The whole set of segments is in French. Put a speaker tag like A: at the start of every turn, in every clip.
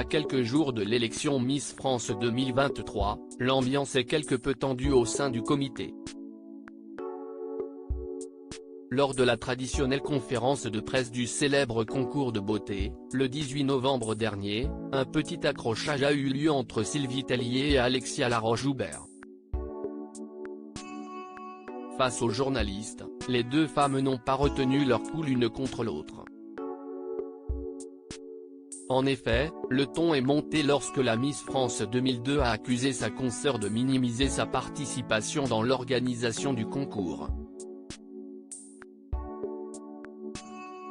A: À quelques jours de l'élection Miss France 2023, l'ambiance est quelque peu tendue au sein du comité. Lors de la traditionnelle conférence de presse du célèbre concours de beauté, le 18 novembre dernier, un petit accrochage a eu lieu entre Sylvie Tellier et Alexia Laroche-Joubert. Face aux journalistes, les deux femmes n'ont pas retenu leur coup l'une contre l'autre. En effet, le ton est monté lorsque la Miss France 2002 a accusé sa consoeur de minimiser sa participation dans l'organisation du concours.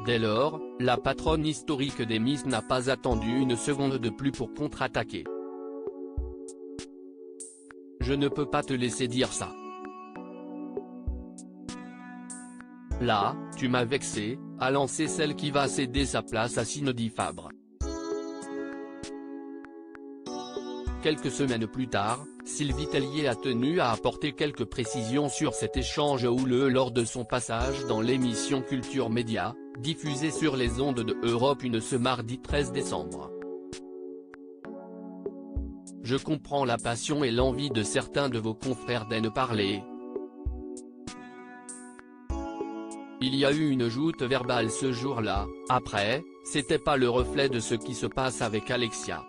A: Dès lors, la patronne historique des Miss n'a pas attendu une seconde de plus pour contre-attaquer. « Je ne peux pas te laisser dire ça. Là, tu m'as vexé », a lancé celle qui va céder sa place à Cindy Fabre. Quelques semaines plus tard, Sylvie Tellier a tenu à apporter quelques précisions sur cet échange houleux lors de son passage dans l'émission Culture Média, diffusée sur les ondes de Europe 1 ce mardi 13 décembre. Je comprends la passion et l'envie de certains de vos confrères d'en parler. Il y a eu une joute verbale ce jour-là, après, c'était pas le reflet de ce qui se passe avec Alexia.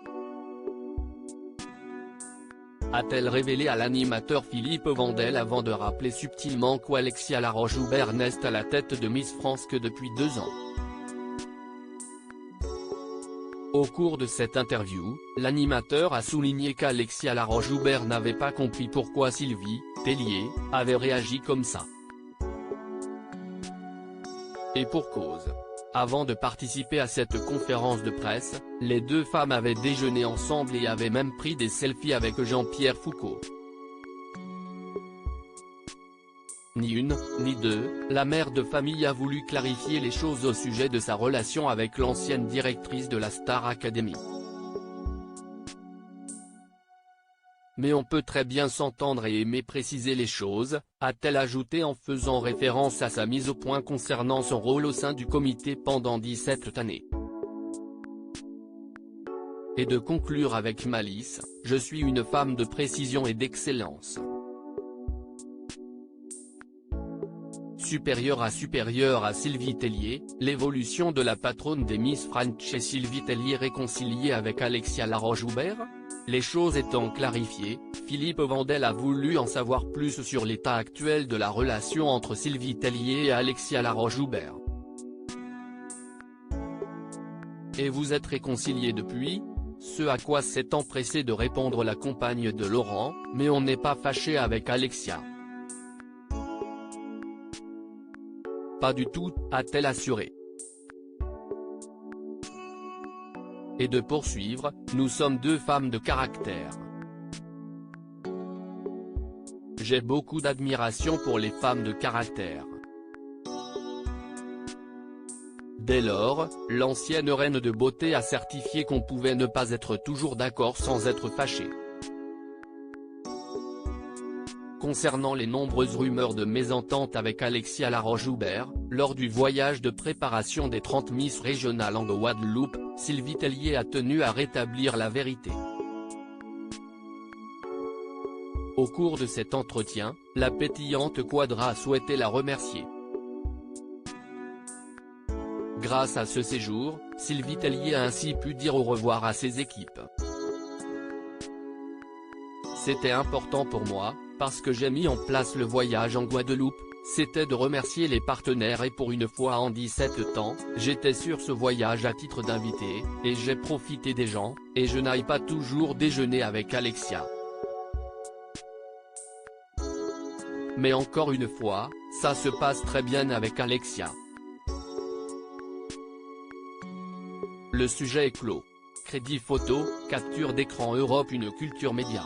A: A-t-elle révélé à l'animateur Philippe Vandel avant de rappeler subtilement qu'Alexia Laroche-Joubert n'est à la tête de Miss France que depuis 2 ans. Au cours de cette interview, l'animateur a souligné qu'Alexia Laroche-Joubert n'avait pas compris pourquoi Sylvie Tellier avait réagi comme ça. Et pour cause. Avant de participer à cette conférence de presse, les deux femmes avaient déjeuné ensemble et avaient même pris des selfies avec Jean-Pierre Foucault. Ni une, ni deux, la mère de famille a voulu clarifier les choses au sujet de sa relation avec l'ancienne directrice de la Star Academy. Mais on peut très bien s'entendre et aimer préciser les choses, a-t-elle ajouté en faisant référence à sa mise au point concernant son rôle au sein du comité pendant 17 années. Et de conclure avec malice, je suis une femme de précision et d'excellence. Supérieure à Sylvie Tellier, l'évolution de la patronne des Miss France Sylvie Tellier réconciliée avec Alexia Laroche-Joubert? Les choses étant clarifiées, Philippe Vandel a voulu en savoir plus sur l'état actuel de la relation entre Sylvie Tellier et Alexia Laroche-Joubert. Et vous êtes réconciliés depuis? Ce à quoi s'est empressé de répondre la compagne de Laurent, mais on n'est pas fâché avec Alexia. Pas du tout, a-t-elle assuré. Et de poursuivre, nous sommes deux femmes de caractère. J'ai beaucoup d'admiration pour les femmes de caractère. Dès lors, l'ancienne reine de beauté a certifié qu'on pouvait ne pas être toujours d'accord sans être fâché. Concernant les nombreuses rumeurs de mésentente avec Alexia Laroche-Joubert, lors du voyage de préparation des 30 Miss régionales en Guadeloupe, Sylvie Tellier a tenu à rétablir la vérité. Au cours de cet entretien, la pétillante Quadra a souhaité la remercier. Grâce à ce séjour, Sylvie Tellier a ainsi pu dire au revoir à ses équipes. C'était important pour moi, parce que j'ai mis en place le voyage en Guadeloupe, c'était de remercier les partenaires et pour une fois en 17 ans, j'étais sur ce voyage à titre d'invité, et j'ai profité des gens, et je n'aille pas toujours déjeuner avec Alexia. Mais encore une fois, ça se passe très bien avec Alexia. Le sujet est clos. Crédit photo, capture d'écran Europe 1 Culture Média.